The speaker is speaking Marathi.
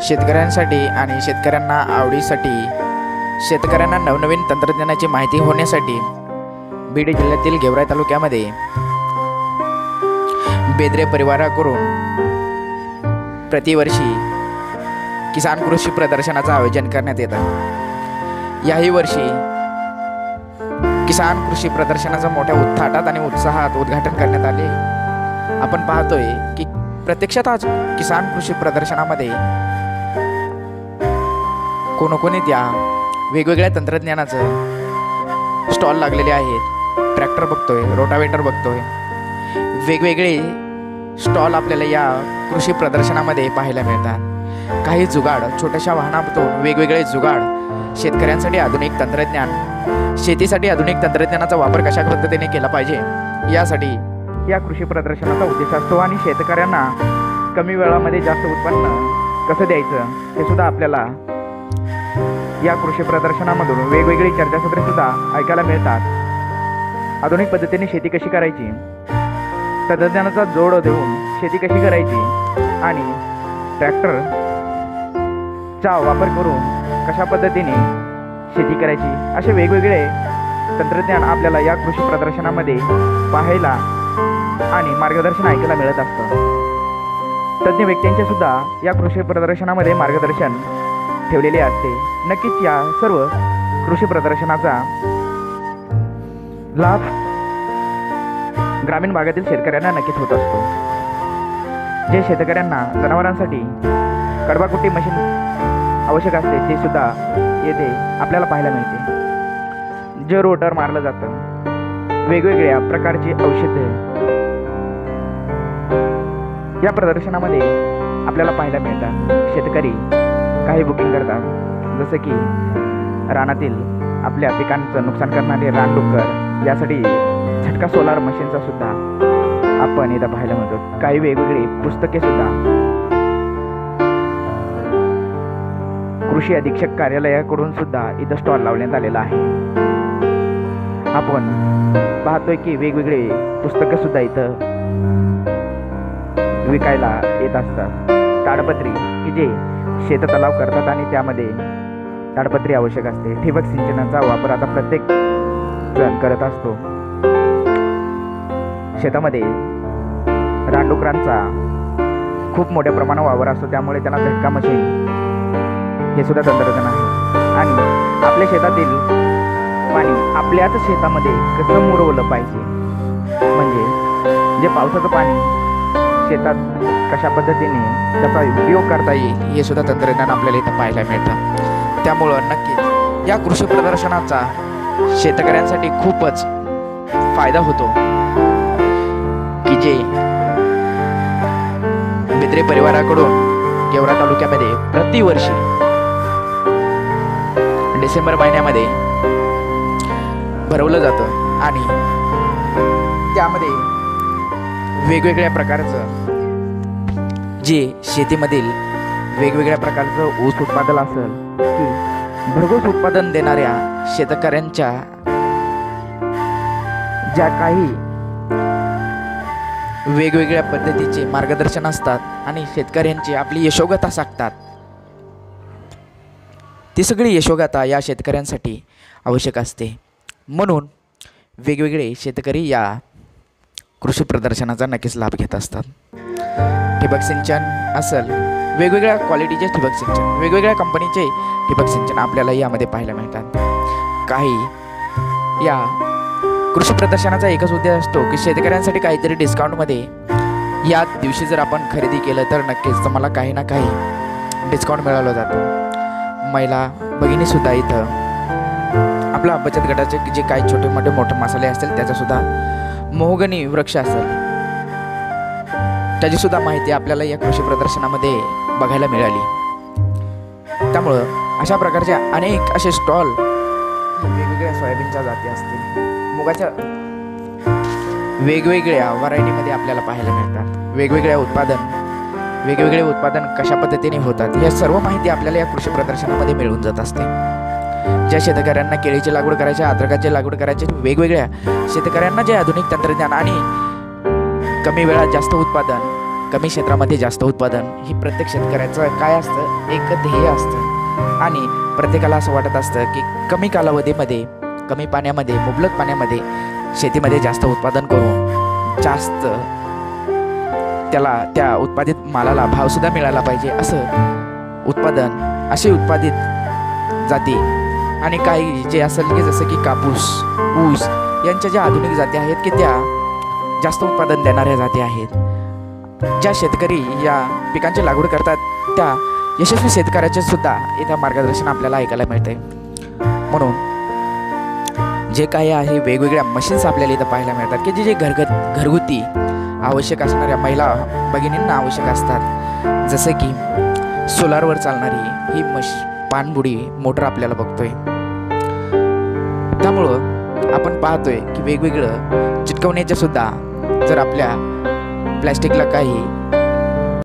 शेतकऱ्यांसाठी आणि शेतकऱ्यांना आवडीसाठी शेतकऱ्यांना नवनवीन तंत्रज्ञानाची माहिती होण्यासाठी बीड जिल्ह्यातील गेवराई तालुक्यामध्ये बेदरे परिवाराकडून प्रतिवर्षी किसान कृषी प्रदर्शनाचं आयोजन करण्यात येतं। याही वर्षी किसान कृषी प्रदर्शनाचं मोठ्या उत्साहात आणि उत्साहात उद्घाटन करण्यात आले। आपण पाहतोय की प्रत्यक्षात आज किसान कृषी प्रदर्शनामध्ये कोणकोणी त्या वेगवेगळ्या तंत्रज्ञानाचं स्टॉल लागलेले आहेत। ट्रॅक्टर बघतोय, रोटावेटर बघतोय, वेगवेगळे स्टॉल आपल्याला या कृषी प्रदर्शनामध्ये पाहायला मिळतात। काही जुगाड, छोट्याशा वाहनातून वेगवेगळे जुगाड, शेतकऱ्यांसाठी आधुनिक तंत्रज्ञान, शेतीसाठी आधुनिक तंत्रज्ञानाचा वापर कशा पद्धतीने केला पाहिजे यासाठी या कृषी प्रदर्शनाचा उद्देश असतो आणि शेतकऱ्यांना कमी वेळामध्ये जास्त उत्पन्न कसं द्यायचं हे सुद्धा आपल्याला या कृषी प्रदर्शनामधून वेगवेगळी चर्चासत्रे सुद्धा ऐकायला मिळतात। आधुनिक पद्धतीने शेती कशी करायची, तंत्रज्ञानाचा जोड देऊन शेती कशी करायची आणि ट्रॅक्टरचा वापर करून कशा पद्धतीने शेती करायची, असे वेगवेगळे तंत्रज्ञान आपल्याला या कृषी प्रदर्शनामध्ये पाहायला आणि मार्गदर्शन ऐकायला मिळत असतं। तज्ज्ञ व्यक्तींचे सुद्धा या कृषी प्रदर्शनामध्ये मार्गदर्शन ठेवलेले असते। नक्कीच या सर्व कृषी प्रदर्शनाचा लाभ ग्रामीण भागातील शेतकऱ्यांना नक्कीच होत असतो। जे शेतकऱ्यांना जनावरांसाठी कडबाकुट्टी मशीन आवश्यक असते ते सुद्धा येथे आपल्याला पाहायला मिळते। जे रोटर मारलं जातं, वेगवेगळ्या प्रकारची औषधे या प्रदर्शनामध्ये आपल्याला पाहायला मिळतात। शेतकरी काही बुकिंग करतात, जसं की रानातील आपल्या पिकांचं नुकसान करणारे रानडुक्कर, यासाठी झटका सोलार मशीनचा सुद्धा आपण इथं पाहायला मिळतो। काही वेगवेगळी पुस्तके सुद्धा कृषी अधीक्षक कार्यालयाकडून सुद्धा इथं स्टॉल लावण्यात आलेला आहे। आपण पाहतोय की वेगवेगळे पुस्तकं सुद्धा इथं विकायला येत असतात। ताडपत्री की जे शेततलाव करतात आणि त्यामध्ये ताडपत्री आवश्यक असते। ठिबक सिंचनाचा वापर आता प्रत्येक जण करत असतो। शेतामध्ये रानडुकरांचा खूप मोठ्या प्रमाणावर वावर असतो, त्यामुळे त्यांना झटका मशीन हे सुद्धा तंत्रज्ञान आहे। आणि आपल्या शेतातील पाणी आपल्याच शेतामध्ये कसं मुरवलं पाहिजे, म्हणजे जे पावसाचं पाणी शेतात कशा पद्धतीने त्याचा उपयोग करता येईल हे सुद्धा तंत्रज्ञान आपल्याला इथं पाहायला मिळतं। त्यामुळं नक्कीच या कृषी प्रदर्शनाचा शेतकऱ्यांसाठी खूपच फायदा होतो की जे बेदरे परिवाराकडून गेवराई तालुक्यामध्ये प्रतिवर्षी डिसेंबर महिन्यामध्ये भरवलं जातं आणि त्यामध्ये वेगवेगळ्या प्रकारचं जे शेतीमधील वेगवेगळ्या प्रकारचं ऊस उत्पादन असेल की भरघोस उत्पादन देणाऱ्या शेतकऱ्यांच्या ज्या काही वेगवेगळ्या पद्धतीचे मार्गदर्शन असतात आणि शेतकऱ्यांची आपली यशोगाथा सांगतात, ती सगळी यशोगाथा या शेतकऱ्यांसाठी आवश्यक असते। म्हणून वेगवेगळे शेतकरी या कृषी प्रदर्शनाचा नक्कीच लाभ घेत असतात। ठिबक सिंचन असेल, वेगवेगळ्या क्वालिटीचे ठिबक सिंचन, वेगवेगळ्या कंपनीचे ठिबक सिंचन आपल्याला यामध्ये पाहायला मिळतात। काही या कृषी प्रदर्शनाचा एकच उद्देश असतो की शेतकऱ्यांसाठी काहीतरी डिस्काउंटमध्ये या दिवशी जर आपण खरेदी केलं तर नक्कीच तुम्हाला काही ना काही डिस्काउंट मिळवला जातो। महिला भगिनीसुद्धा इथं आपला बचत गटाचे जे काही छोटे मोठे मसाले असतील त्याचासुद्धा मोहगनी वृक्ष असेल त्याची सुद्धा माहिती आपल्याला या कृषी प्रदर्शनामध्ये बघायला मिळाली। त्यामुळं अशा प्रकारचे अनेक असे स्टॉल वेगवेगळ्या सोयाबीनच्या जाती असतील, मुगाच्या वेगवेगळ्या व्हरायटीमध्ये आपल्याला पाहायला मिळतात। वेगवेगळे उत्पादन कशा पद्धतीने होतात या सर्व माहिती आपल्याला या कृषी प्रदर्शनामध्ये मिळून जात असते। ज्या शेतकऱ्यांना केळीची लागवड करायची, अद्रकाची लागवड करायची, वेगवेगळ्या शेतकऱ्यांना जे आधुनिक तंत्रज्ञान आणि कमी वेळात जास्त उत्पादन कमी क्षेत्रामध्ये जास्त उत्पादन ही प्रत्येक शेतकऱ्याचं काय असतं, एक ध्येय असतं आणि प्रत्येकाला असं वाटत असतं की कमी कालावधीमध्ये, कमी पाण्यामध्ये, मुबलक पाण्यामध्ये शेतीमध्ये जास्त उत्पादन करून जास्त त्याला त्या उत्पादित मालाला भावसुद्धा मिळाला पाहिजे, असं उत्पादन, असे उत्पादित जाती आणि काही जे असेल की जसं की कापूस, ऊस यांच्या ज्या आधुनिक जाती आहेत की त्या जास्त उत्पादन देणाऱ्या जाती आहेत. ज्या शेतकरी या पिकांची लागवड करतात त्या यशस्वी शेतकऱ्याचे सुद्धा इथं मार्गदर्शन आपल्याला ऐकायला मिळते. म्हणून जे काही आहे वेगवेगळ्या मशीन्स आपल्याला इथं पाहायला मिळतात की जे घरगुती आवश्यक असणाऱ्या महिला भगिनींना आवश्यक असतात. जसं की सोलारवर चालणारी ही पाणबुडी मोटर आपल्याला बघतोय. त्यामुळं आपण पाहतोय की वेगवेगळं चिटकवण्याच्या सुद्धा जर आपल्या प्लॅस्टिकला काही